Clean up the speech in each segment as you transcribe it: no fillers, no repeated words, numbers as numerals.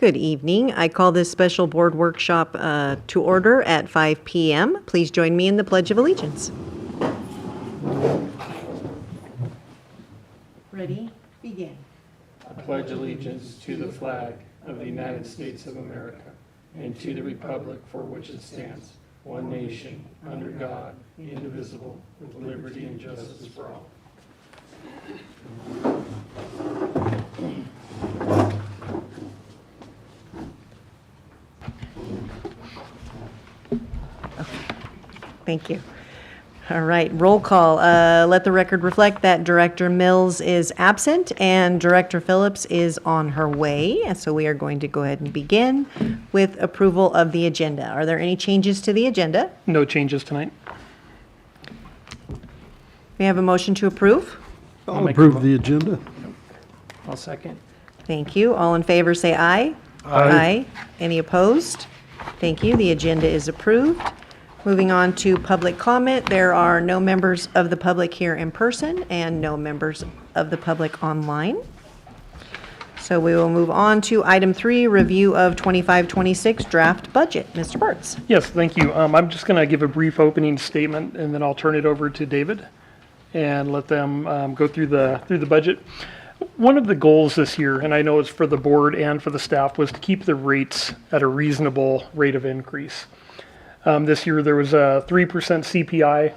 Good evening. I call this special board workshop to order at 5 p.m. Please join me in the Pledge of Allegiance. Ready? Begin. I pledge allegiance to the flag of the United States of America and to the republic for which it stands, one nation, under God, indivisible, with liberty and justice for all. Thank you. All right, roll call. Let the record reflect that Director Mills is absent and Director Phillips is on her way. And so we are going to go ahead and begin with approval of the agenda. Are there any changes to the agenda? No changes tonight. We have a motion to approve. I'll approve the agenda. I'll second. Thank you. All in favor say aye. Aye. Any opposed? Thank you. The agenda is approved. Moving on to public comment, there are no members of the public here in person and no members of the public online. So we will move on to item 3, review of 25-26 draft budget. Mr. Bartz. Yes, thank you. I'm just going to give a brief opening statement and then I'll turn it over to David and let them go through the budget. One of the goals this year, and I know it's for the board and for the staff, was to keep the rates at a reasonable rate of increase. This year there was a 3% CPI,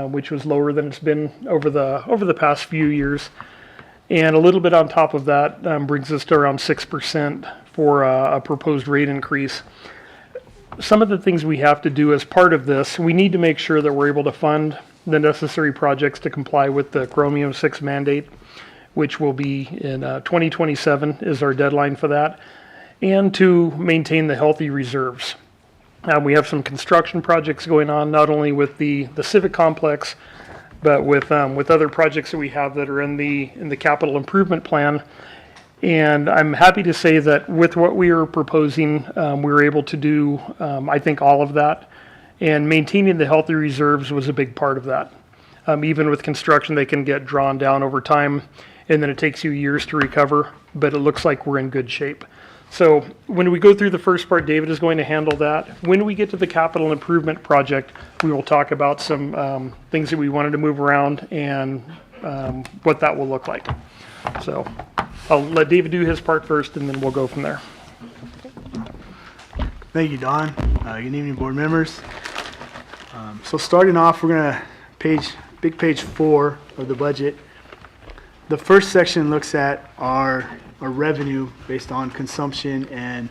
which was lower than it's been over the past few years. And a little bit on top of that brings us to around 6% for a proposed rate increase. Some of the things we have to do as part of this, we need to make sure that we're able to fund the necessary projects to comply with the Chromium 6 mandate, which will be in 2027 is our deadline for that, and to maintain the healthy reserves. We have some construction projects going on, not only with the civic complex, but with other projects that we have that are in the capital improvement plan. And I'm happy to say that with what we are proposing, we were able to do, I think, all of that. And maintaining the healthy reserves was a big part of that. Even with construction, they can get drawn down over time, and then it takes you years to recover, but it looks like we're in good shape. So when we go through the first part, David is going to handle that. When we get to the capital improvement project, we will talk about some things that we wanted to move around and what that will look like. So I'll let David do his part first, and then we'll go from there. Thank you, Don. Good evening, board members. So starting off, we're going to page 4 of the budget. The first section looks at our revenue based on consumption and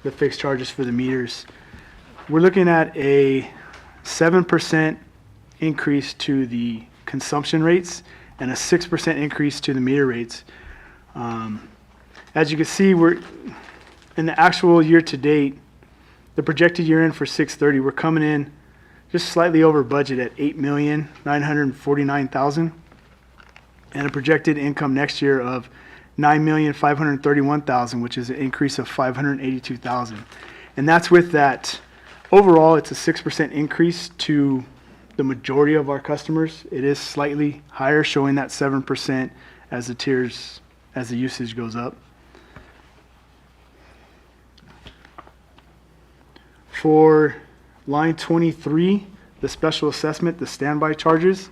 the fixed charges for the meters. We're looking at a 7% increase to the consumption rates and a 6% increase to the meter rates. As you can see, we're in the actual year to date, the projected year end for 6/30, we're coming in just slightly over budget at $8,949,000 and a projected income next year of $9,531,000, which is an increase of $582,000. And that's with that. Overall, it's a 6% increase to the majority of our customers. It is slightly higher, showing that 7% as the usage goes up. For line 23, the special assessment, the standby charges,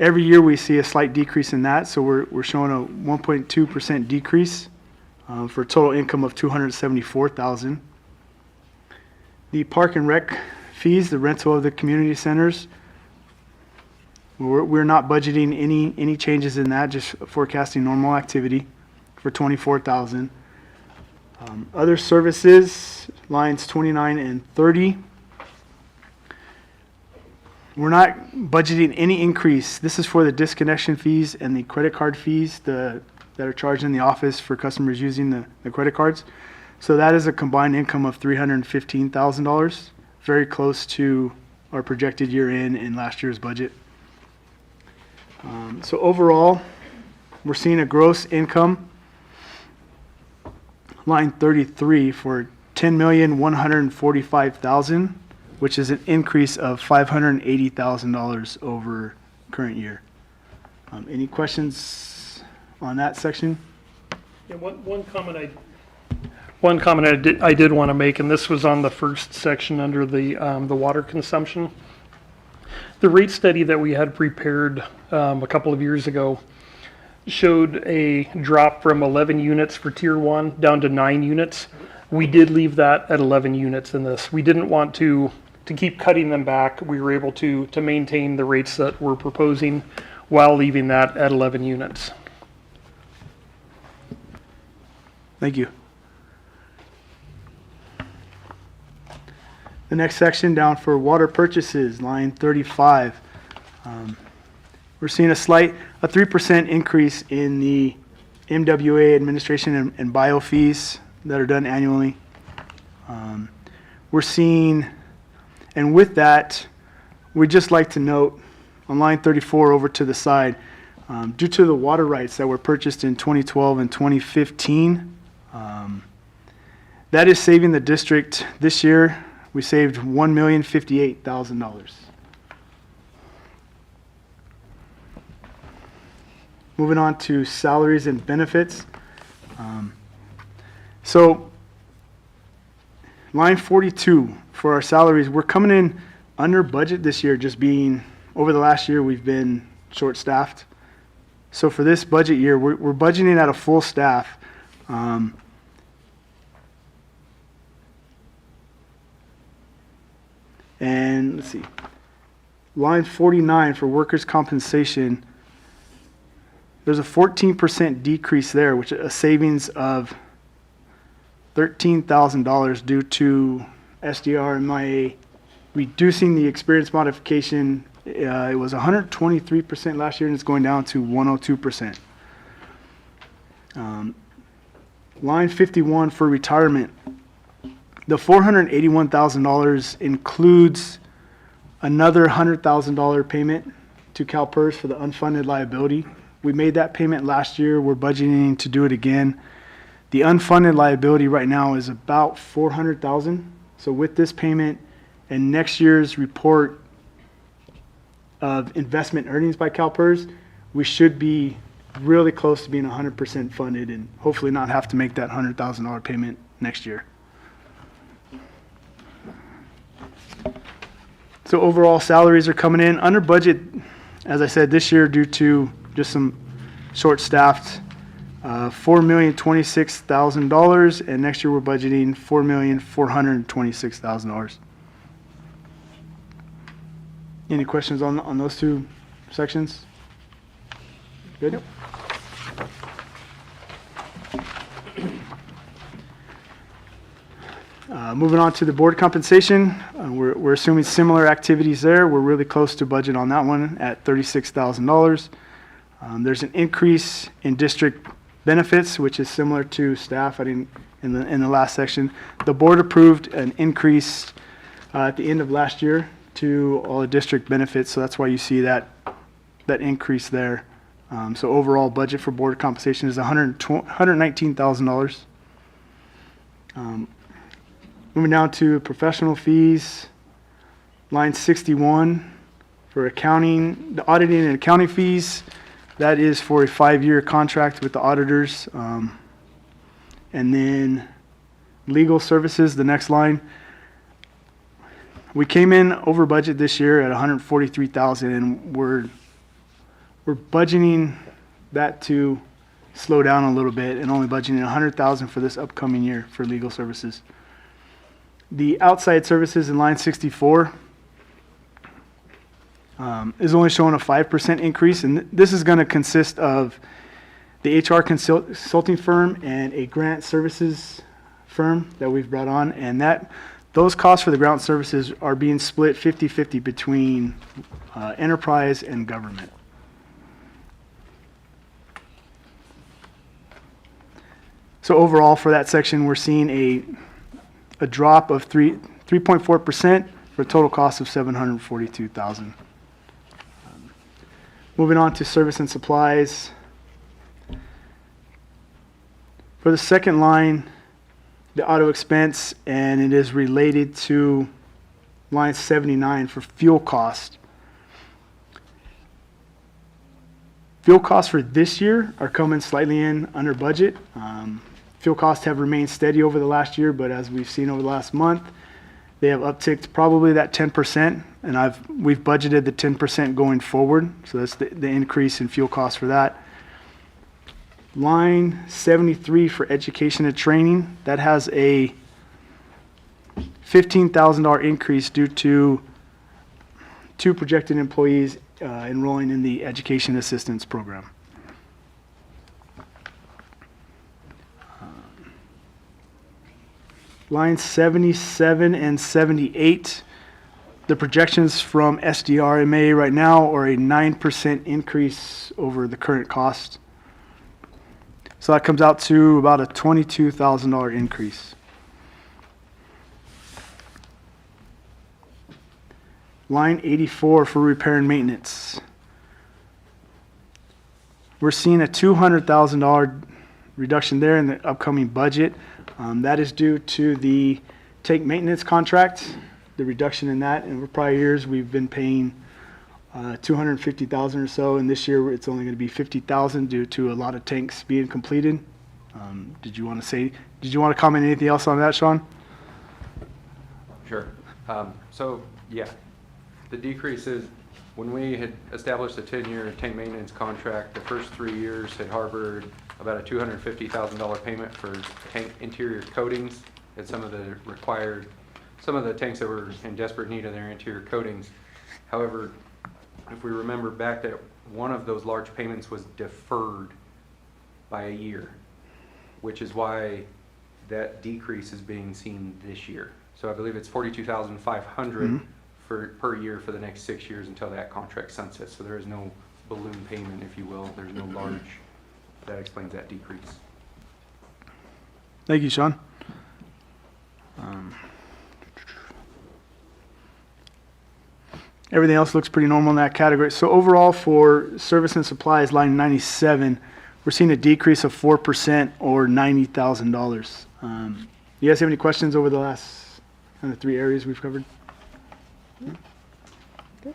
every year we see a slight decrease in that, so we're showing a 1.2% decrease for a total income of $274,000. The park and rec fees, the rental of the community centers, we're not budgeting any changes in that, just forecasting normal activity for $24,000. Other services, lines 29 and 30. We're not budgeting any increase. This is for the disconnection fees and the credit card fees that are charged in the office for customers using the credit cards. So that is a combined income of $315,000, very close to our projected year in last year's budget. So overall, we're seeing a gross income, line 33, for $10,145,000, which is an increase of $580,000 over current year. Any questions on that section? Yeah, one comment One comment I did want to make, and this was on the first section under the water consumption. The rate study that we had prepared a couple of years ago showed a drop from 11 units for Tier 1 down to 9 units. We did leave that at 11 units in this. We didn't want to keep cutting them back. We were able to maintain the rates that we're proposing while leaving that at 11 units. Thank you. The next section down for water purchases, line 35. We're seeing a 3% increase in the MWA administration and bio fees that are done annually. We're seeing, and with that, we'd just like to note on line 34 over to the side, due to the water rights that were purchased in 2012 and 2015, that is saving the district this year. We saved $1,058,000. Moving on to salaries and benefits. So line 42 for our salaries, we're coming in under budget this year, just being over the last year we've been short-staffed. So for this budget year, we're budgeting at a full staff. And let's see, line 49 for workers' compensation, there's a 14% decrease there, which is a savings of $13,000 due to SDR and MIA reducing the experience modification. It was 123% last year, and it's going down to 102%. Line 51 for retirement. The $481,000 includes another $100,000 payment to CalPERS for the unfunded liability. We made that payment last year. We're budgeting to do it again. The unfunded liability right now is about $400,000. So with this payment and next year's report of investment earnings by CalPERS, we should be really close to being 100% funded and hopefully not have to make that $100,000 payment next year. So overall salaries are coming in under budget, as I said, this year due to just some short-staffed, $4,026,000, and next year we're budgeting $4,426,000. Any questions on those two sections? Good? Yep. Moving on to the board compensation, we're assuming similar activities there. We're really close to budget on that one at $36,000. There's an increase in district benefits, which is similar to staff. I didn't in the last section. The board approved an increase at the end of last year to all the district benefits, so that's why you see that increase there. So overall budget for board compensation is $119,000. Moving down to professional fees, line 61 for accounting, the auditing and accounting fees. That is for a 5-year contract with the auditors. And then legal services, the next line. We came in over budget this year at $143,000, and we're budgeting that to slow down a little bit and only budgeting $100,000 for this upcoming year for legal services. The outside services in line 64 is only showing a 5% increase, and this is going to consist of the HR consulting firm and a grant services firm that we've brought on, and those costs for the grant services are being split 50-50 between enterprise and government. So overall for that section, we're seeing a drop of 3.4% for a total cost of $742,000. Moving on to service and supplies. For the second line, the auto expense, and it is related to line 79 for fuel cost. Fuel costs for this year are coming slightly in under budget. Fuel costs have remained steady over the last year, but as we've seen over the last month, they have upticked probably that 10%, and we've budgeted the 10% going forward, so that's the increase in fuel costs for that. Line 73 for education and training, that has a $15,000 increase due to two projected employees enrolling in the education assistance program. Lines 77 and 78, the projections from SDRMA right now are a 9% increase over the current cost. So that comes out to about a $22,000 increase. Line 84 for repair and maintenance. We're seeing a $200,000 reduction there in the upcoming budget. That is due to the tank maintenance contract, the reduction in that. In prior years, we've been paying $250,000 or so, and this year it's only going to be $50,000 due to a lot of tanks being completed. Did you want to comment anything else on that, Sean? Sure. Yeah, the decrease is when we had established a 10-year tank maintenance contract, the first 3 years had harbored about a $250,000 payment for tank interior coatings and some of the tanks that were in desperate need of their interior coatings. However, if we remember back, that one of those large payments was deferred by a year, which is why that decrease is being seen this year. So I believe it's $42,500 per year for the next 6 years until that contract sunsets. So there is no balloon payment, if you will. There's no large. That explains that decrease. Thank you, Sean. Everything else looks pretty normal in that category. So overall for service and supplies, line 97, we're seeing a decrease of 4% or $90,000. You guys have any questions over the last kind of 3 areas we've covered? Okay.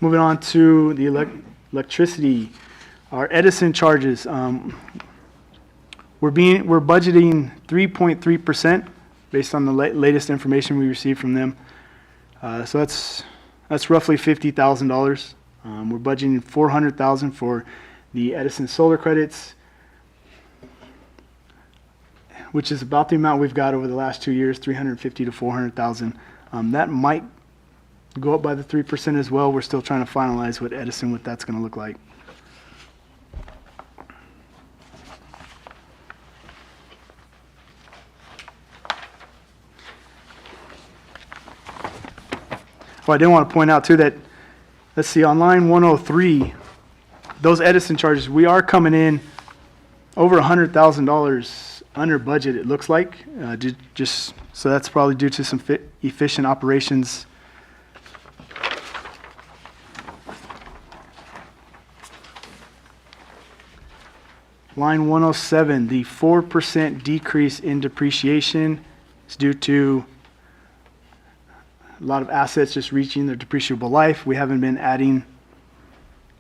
Moving on to the electricity. Our Edison charges, we're budgeting 3.3% based on the latest information we received from them. So that's roughly $50,000. We're budgeting $400,000 for the Edison solar credits, which is about the amount we've got over the last 2 years, $350,000 to $400,000. That might go up by the 3% as well. We're still trying to finalize what that's going to look like. Oh, I did want to point out too that, let's see, on line 103, those Edison charges, we are coming in over $100,000 under budget, it looks like. So that's probably due to some efficient operations. Line 107, the 4% decrease in depreciation is due to a lot of assets just reaching their depreciable life. We haven't been adding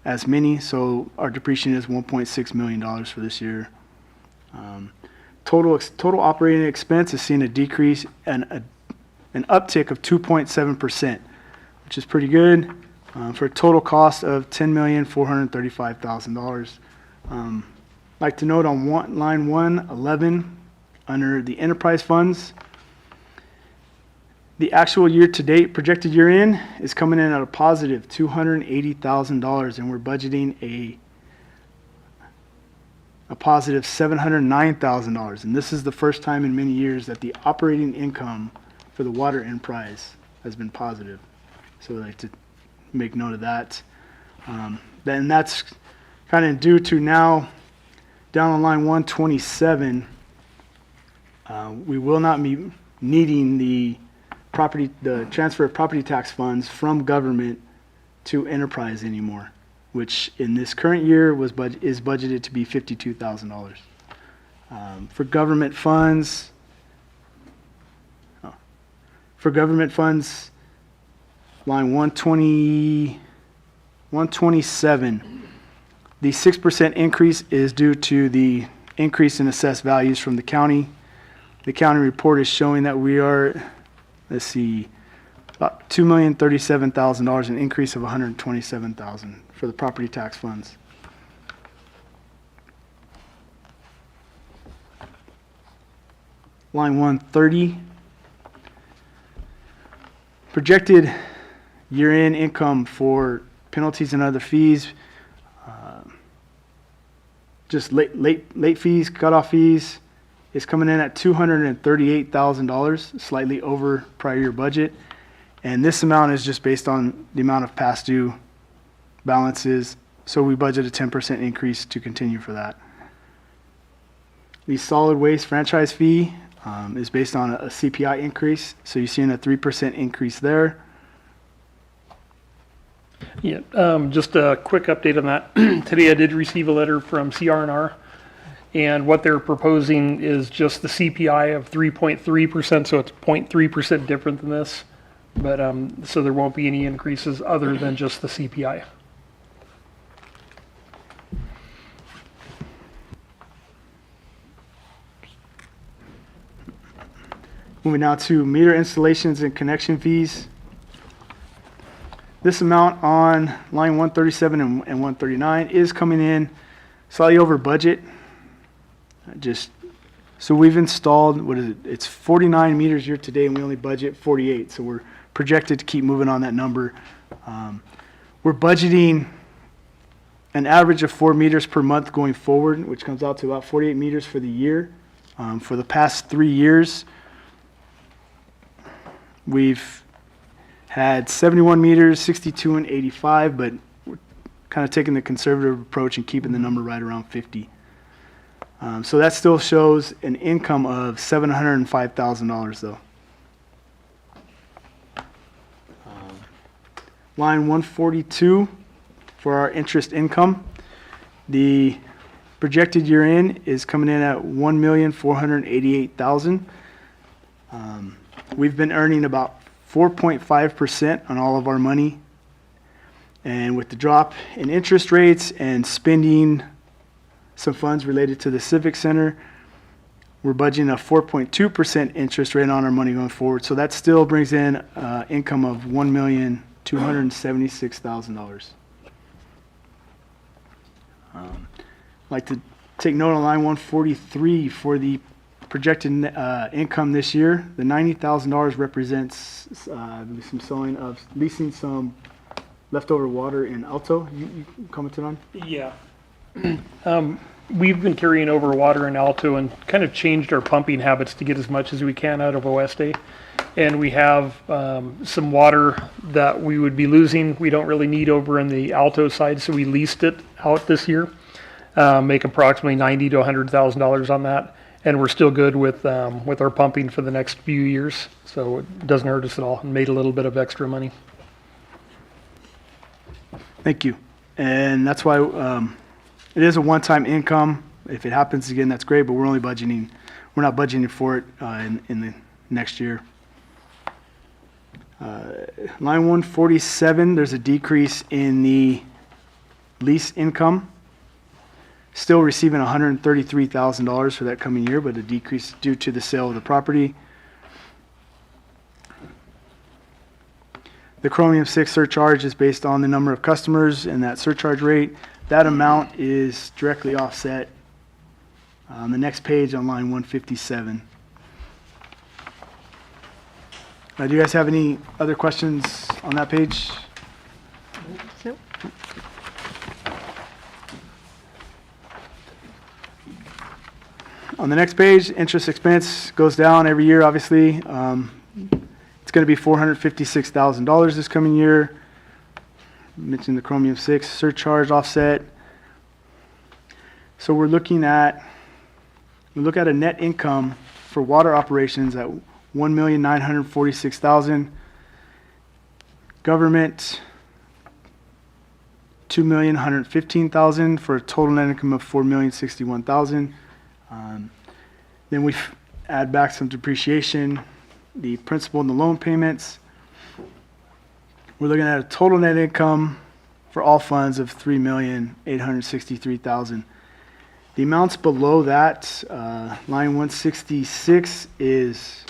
as many, so our depreciation is $1.6 million for this year. Total operating expense is seeing a decrease and an uptick of 2.7%, which is pretty good, for a total cost of $10,435,000. I'd like to note on line 111, under the enterprise funds, the actual year-to-date projected year-in is coming in at a positive $280,000, and we're budgeting a positive $709,000. And this is the first time in many years that the operating income for the water enterprise has been positive. So I'd like to make note of that. Then that's kind of due to now, down on line 127, we will not be needing the transfer of property tax funds from government to enterprise anymore, which in this current year is budgeted to be $52,000. For government funds, line 127, the 6% increase is due to the increase in assessed values from the county. The county report is showing that we are, let's see, about $2,037,000, an increase of $127,000 for the property tax funds. Line 130, projected year-end income for penalties and other fees, just late fees, cutoff fees, is coming in at $238,000, slightly over prior year budget. And this amount is just based on the amount of past due balances. So we budget a 10% increase to continue for that. The solid waste franchise fee is based on a CPI increase. So you're seeing a 3% increase there. Yeah, just a quick update on that. Today I did receive a letter from CR&R, and what they're proposing is just the CPI of 3.3%, so it's 0.3% different than this. But so there won't be any increases other than just the CPI. Moving now to meter installations and connection fees. This amount on line 137 and 139 is coming in slightly over budget. So we've installed, what is it? It's 49 meters year to date, and we only budget 48. So we're projected to keep moving on that number. We're budgeting an average of 4 meters per month going forward, which comes out to about 48 meters for the year. For the past 3 years, we've had 71 meters, 62, and 85, but we're kind of taking the conservative approach and keeping the number right around 50. So that still shows an income of $705,000 though. Line 142 for our interest income. The projected year in is coming in at $1,488,000. We've been earning about 4.5% on all of our money. And with the drop in interest rates and spending some funds related to the Civic Center, we're budgeting a 4.2% interest rate on our money going forward. So that still brings in income of $1,276,000. I'd like to take note on line 143 for the projected income this year. The $90,000 represents some selling of leasing some leftover water in Alto. You commented on? Yeah. We've been carrying over water in Alto and kind of changed our pumping habits to get as much as we can out of Oeste. And we have some water that we would be losing. We don't really need over in the Alto side, so we leased it out this year. Make approximately $90,000 to $100,000 on that. And we're still good with our pumping for the next few years. So it doesn't hurt us at all, and made a little bit of extra money. Thank you. And that's why it is a one-time income. If it happens again, that's great, but we're not budgeting for it in the next year. Line 147, there's a decrease in the lease income. Still receiving $133,000 for that coming year, but a decrease due to the sale of the property. The Chromium 6 surcharge is based on the number of customers and that surcharge rate. That amount is directly offset on the next page on line 157. Do you guys have any other questions on that page? Nope. On the next page, interest expense goes down every year, obviously. It's going to be $456,000 this coming year. Mentioned the Chromium 6 surcharge offset. So we look at a net income for water operations at $1,946,000. Government, $2,115,000 for a total net income of $4,061,000. Then we add back some depreciation, the principal and the loan payments. We're looking at a total net income for all funds of $3,863,000. The amounts below that, line 166 is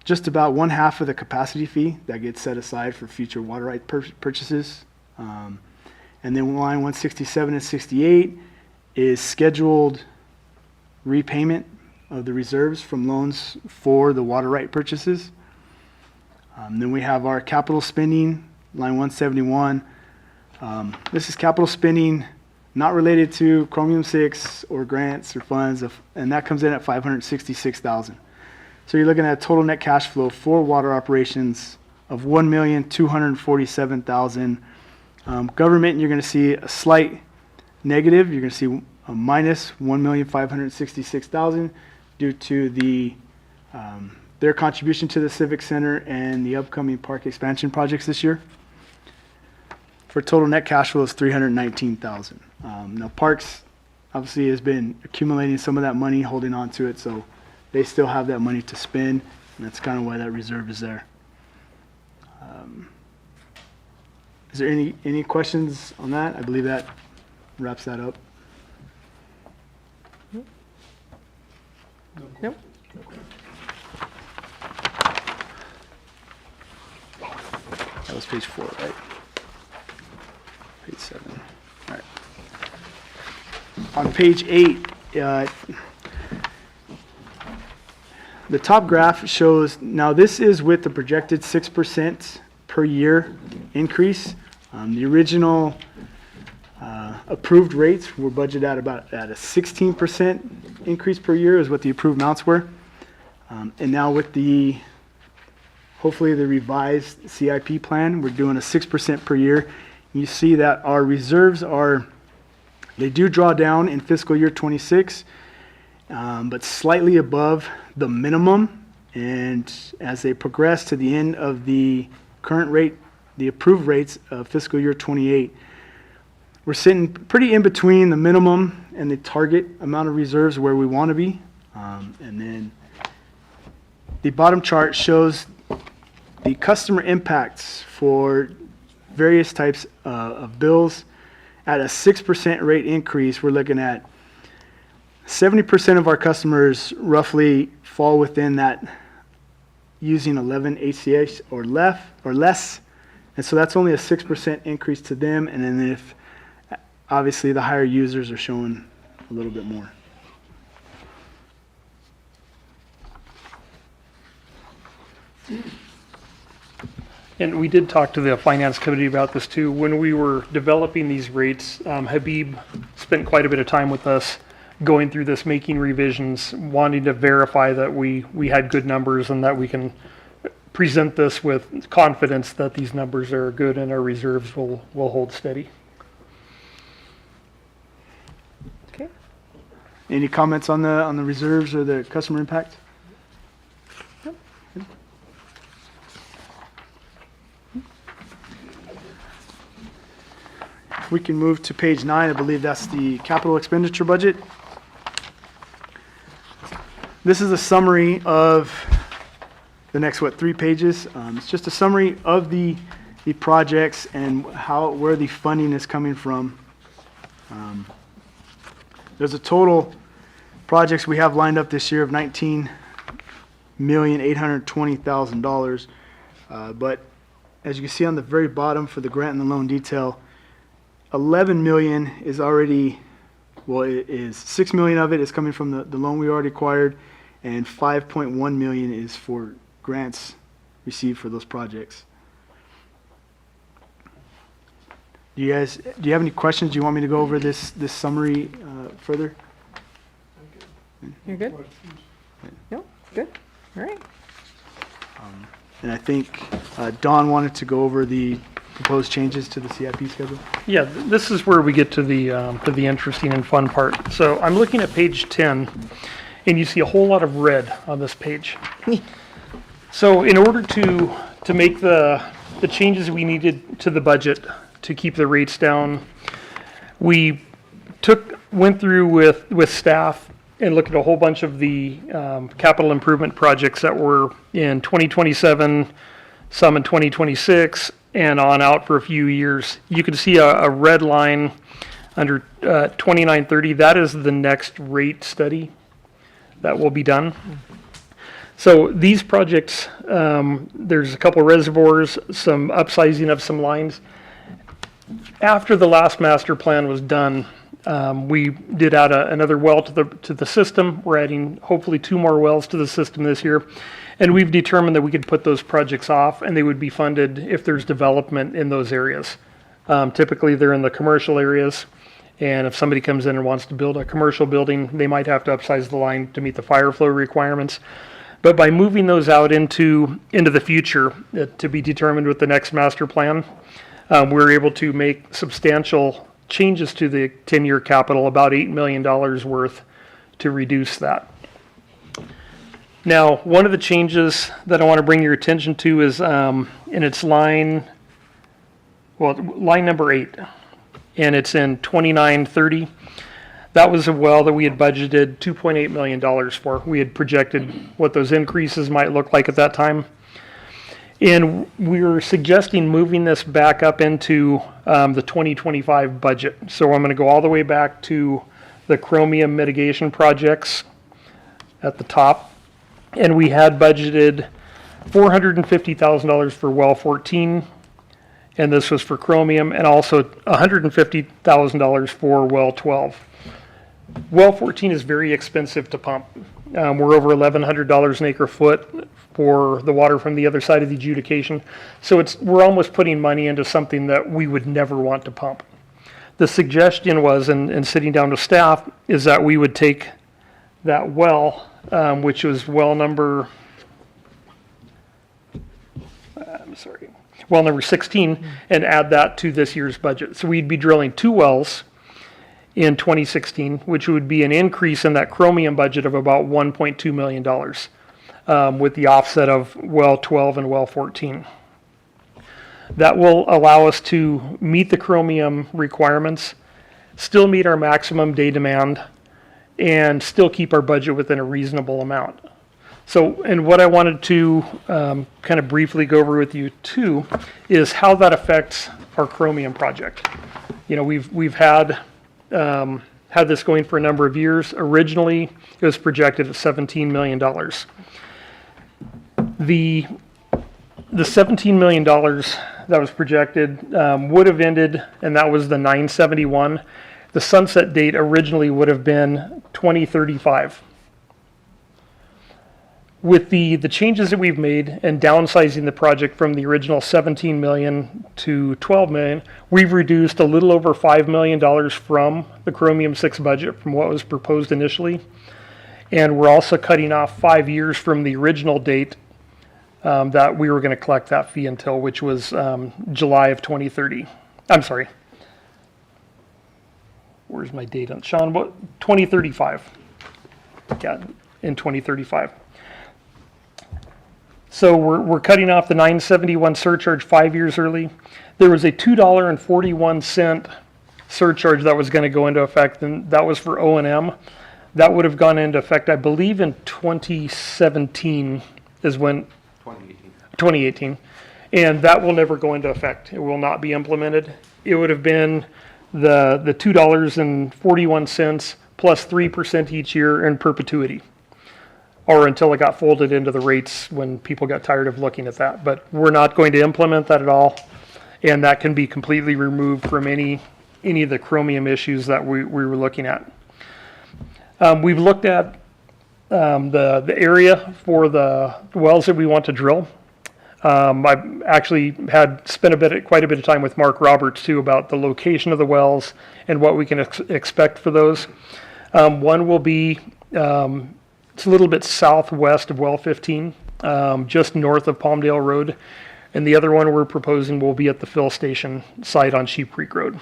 just about 1/2 of the capacity fee that gets set aside for future water right purchases. And then line 167 and 68 is scheduled repayment of the reserves from loans for the water right purchases. Then we have our capital spending, line 171. This is capital spending not related to Chromium 6 or grants or funds, and that comes in at $566,000. So you're looking at a total net cash flow for water operations of $1,247,000. Government, you're going to see a slight negative. You're going to see a minus $1,566,000 due to their contribution to the Civic Center and the upcoming park expansion projects this year. For total net cash flow is $319,000. Now Parks obviously has been accumulating some of that money, holding on to it, so they still have that money to spend, and that's kind of why that reserve is there. Is there any questions on that? I believe that wraps that up. Nope. That was page 4, right? Page 7. All right. On page 8, the top graph shows, now this is with the projected 6% per year increase. The original approved rates were budgeted at a 16% increase per year is what the approved amounts were. And now with hopefully the revised CIP plan, we're doing a 6% per year. You see that our reserves they do draw down in fiscal year 26, but slightly above the minimum. And as they progress to the end of the current rate, the approved rates of fiscal year 28, we're sitting pretty in between the minimum and the target amount of reserves where we want to be. And then the bottom chart shows the customer impacts for various types of bills. At a 6% rate increase, we're looking at 70% of our customers roughly fall within that using 11 ACH or less. And so that's only a 6% increase to them. And then if obviously the higher users are showing a little bit more. And we did talk to the finance committee about this too. When we were developing these rates, Habib spent quite a bit of time with us going through this, making revisions, wanting to verify that we had good numbers and that we can present this with confidence that these numbers are good and our reserves will hold steady. Okay. Any comments on the reserves or the customer impact? Nope. If we can move to page 9, I believe that's the capital expenditure budget. This is a summary of the next, 3 pages. It's just a summary of the projects and where the funding is coming from. There's a total projects we have lined up this year of $19,820,000. But as you can see on the very bottom for the grant and the loan detail, 11 million is already, it is 6 million of it is coming from the loan we already acquired, and 5.1 million is for grants received for those projects. Do you have any questions? Do you want me to go over this summary further? You're good? No? Good. All right. And I think Don wanted to go over the proposed changes to the CIP schedule. Yeah, this is where we get to the interesting and fun part. So I'm looking at page 10, and you see a whole lot of red on this page. So in order to make the changes we needed to the budget to keep the rates down, we went through with staff and looked at a whole bunch of the capital improvement projects that were in 2027, some in 2026, and on out for a few years. You can see a red line under 2930, that is the next rate study that will be done. So these projects, there's a couple reservoirs, some upsizing of some lines. After the last master plan was done, we did add another well to the system. We're adding hopefully 2 more wells to the system this year. And we've determined that we could put those projects off and they would be funded if there's development in those areas. Typically they're in the commercial areas. And if somebody comes in and wants to build a commercial building, they might have to upsize the line to meet the fire flow requirements. But by moving those out into the future to be determined with the next master plan, we're able to make substantial changes to the 10-year capital, about $8 million worth, to reduce that. Now, one of the changes that I want to bring your attention to is in its line number 8, and it's in 2930. That was a well that we had budgeted $2.8 million for. We had projected what those increases might look like at that time. And we were suggesting moving this back up into the 2025 budget. So I'm going to go all the way back to the chromium mitigation projects at the top. And we had budgeted $450,000 for well 14. And this was for chromium, and also $150,000 for well 12. Well 14 is very expensive to pump. We're over $1,100 an acre foot for the water from the other side of the adjudication. So we're almost putting money into something that we would never want to pump. The suggestion was, and sitting down with staff, is that we would take that well, which was well number 16, and add that to this year's budget. So we'd be drilling 2 wells in 2016, which would be an increase in that chromium budget of about $1.2 million, with the offset of well 12 and well 14. That will allow us to meet the chromium requirements, still meet our maximum day demand, and still keep our budget within a reasonable amount. So, and what I wanted to kind of briefly go over with you too is how that affects our chromium project. You know, we've had this going for a number of years. Originally, it was projected at $17 million. The $17 million that was projected would have ended, and that was the 9/71. The sunset date originally would have been 2035. With the changes that we've made and downsizing the project from the original $17 million to $12 million, we've reduced a little over $5 million from the Chromium 6 budget from what was proposed initially. And we're also cutting off 5 years from the original date that we were going to collect that fee until, which was July of 2030. I'm sorry. Where's my date on Sean? What? 2035. Yeah, in 2035. So we're cutting off the 971 surcharge 5 years early. There was a $2.41 surcharge that was going to go into effect, and that was for O&M. That would have gone into effect, I believe, in 2017 is when 2018, and that will never go into effect. It will not be implemented. It would have been the $2.41 plus 3% each year in perpetuity, or until it got folded into the rates when people got tired of looking at that. But we're not going to implement that at all, and that can be completely removed from any of the chromium issues that we were looking at. We've looked at the area for the wells that we want to drill. I've actually spent quite a bit of time with Mark Roberts too about the location of the wells and what we can expect for those. One will be it's a little bit southwest of well 15, just north of Palmdale Road, and the other one we're proposing will be at the fill station site on Sheep Creek Road.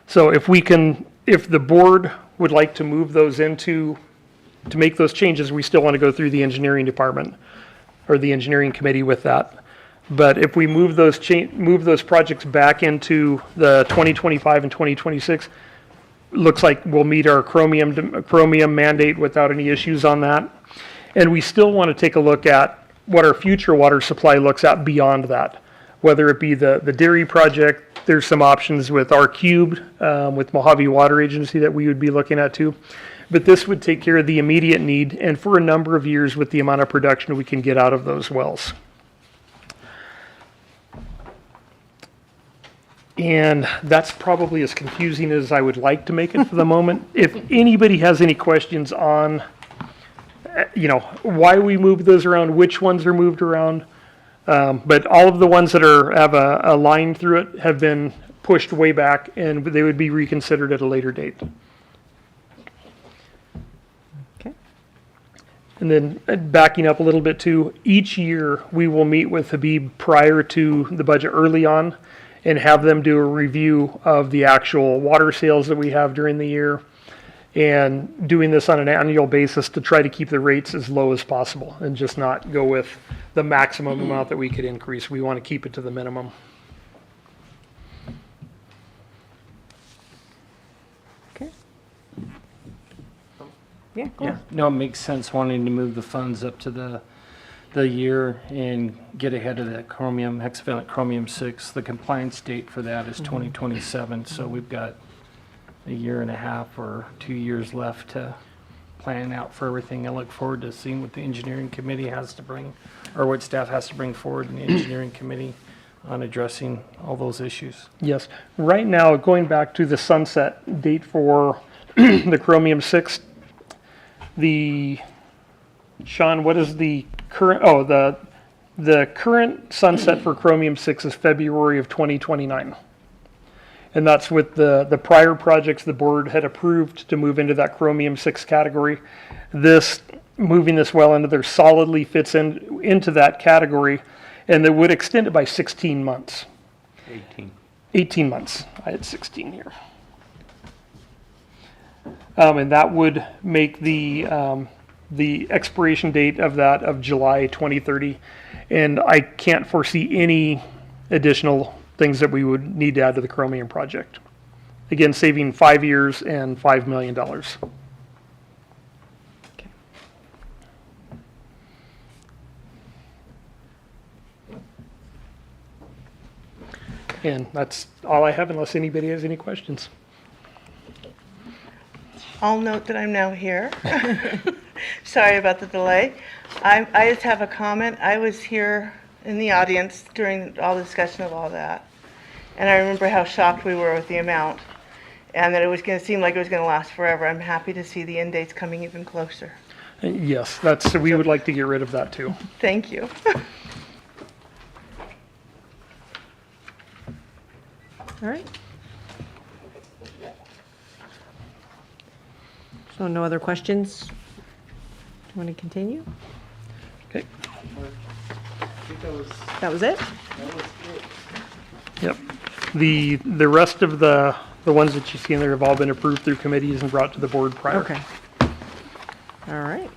So if the board would like to move those to make those changes, we still want to go through the engineering department or the engineering committee with that. But if we move those projects back into the 2025 and 2026, looks like we'll meet our chromium mandate without any issues on that. And we still want to take a look at what our future water supply looks at beyond that, whether it be the dairy project, there's some options with R cubed, with Mojave Water Agency that we would be looking at too. But this would take care of the immediate need and for a number of years with the amount of production we can get out of those wells. And that's probably as confusing as I would like to make it for the moment. If anybody has any questions on, why we moved those around, which ones are moved around, but all of the ones that have a line through it have been pushed way back, and they would be reconsidered at a later date. Okay. And then backing up a little bit too, each year we will meet with Habib prior to the budget early on and have them do a review of the actual water sales that we have during the year, and doing this on an annual basis to try to keep the rates as low as possible and just not go with the maximum amount that we could increase. We want to keep it to the minimum. Okay. Yeah, go Yeah, on. no, it makes sense wanting to move the funds up to the year and get ahead of that hexavalent chromium 6. The compliance date for that is 2027, so we've got a year and a half or 2 years left to plan out for everything. I look forward to seeing what the engineering committee has to bring, or what staff has to bring forward in the engineering committee on addressing all those issues. Yes. Right now, going back to the sunset date for the chromium 6, Sean, what is the current, the current sunset for chromium 6 is February of 2029. And that's with the prior projects the board had approved to move into that chromium 6 category. Moving this well into there solidly fits into that category, and that would extend it by 16 months. 18 months. I had 16 here. And that would make the expiration date of that of July 2030. And I can't foresee any additional things that we would need to add to the chromium project. Again, saving 5 years and $5 million. Okay. And that's all I have unless anybody has any questions. I'll note that I'm now here. Sorry about the delay. I just have a comment. I was here in the audience during all the discussion of all that. And I remember how shocked we were with the amount and that it was going to seem like it was going to last forever. I'm happy to see the end dates coming even closer. Yes, we would like to get rid of that too. Thank you. All right. So no other questions? Do you want to continue? Okay. That was it? Yep. The rest of the ones that you see in there have all been approved through committees and brought to the board prior. Okay. All right.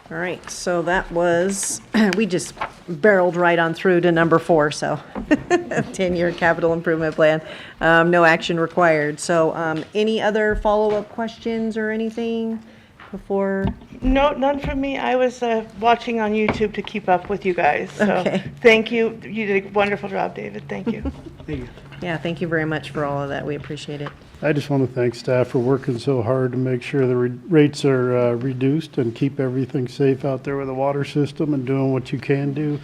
All right, so that was, we just barreled right on through to number 4, so 10-year capital improvement plan. No action required. So any other follow-up questions or anything before? No, none from me. I was watching on YouTube to keep up with you guys. So Okay. Thank you. You did a wonderful job, David. Thank you. Thank you. Yeah, thank you very much for all of that. We appreciate it. I just want to thank staff for working so hard to make sure the rates are reduced and keep everything safe out there with the water system and doing what you can do.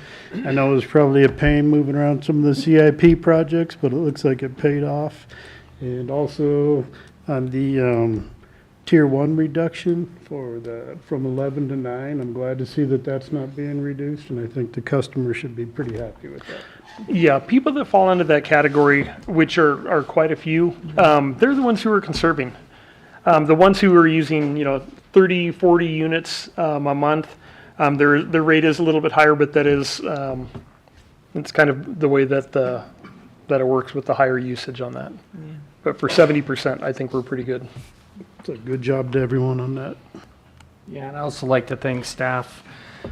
I know it was probably a pain moving around some of the CIP projects, but it looks like it paid off. And also on the Tier 1 reduction from 11 to 9, I'm glad to see that that's not being reduced, and I think the customer should be pretty happy with that. Yeah, people that fall into that category, which are quite a few, they're the ones who are conserving. The ones who are using, 30, 40 units a month, their rate is a little bit higher, but that is, it's kind of the way that that it works with the higher usage on that. Yeah. But for 70%, I think we're pretty good. It's a good job to everyone on that. Yeah, and I also like to thank staff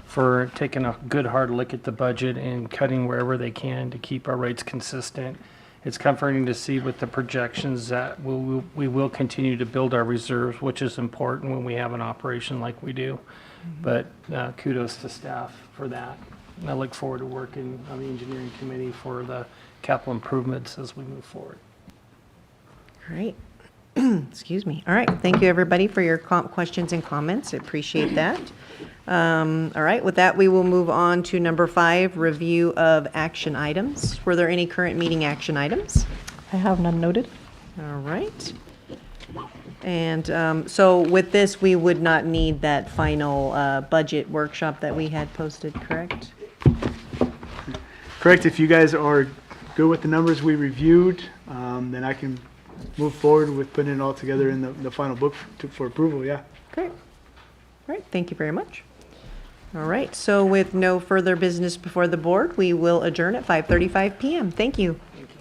for taking a good hard look at the budget and cutting wherever they can to keep our rates consistent. It's comforting to see with the projections that we will continue to build our reserves, which is important when we have an operation like we do. But kudos to staff for that. And I look forward to working on the engineering committee for the capital improvements as we move forward. All right. Excuse me. All right. Thank you, everybody, for your questions and comments. I appreciate that. All right. With that, we will move on to number 5, review of action items. Were there any current meeting action items? I have none noted. All right. And so with this, we would not need that final budget workshop that we had posted, correct? Correct, if you guys are good with the numbers we reviewed, then I can move forward with putting it all together in the final book for approval, yeah. Great. All right. Thank you very much. All right. So with no further business before the board, we will adjourn at 5:35 p.m. Thank you. Thank you.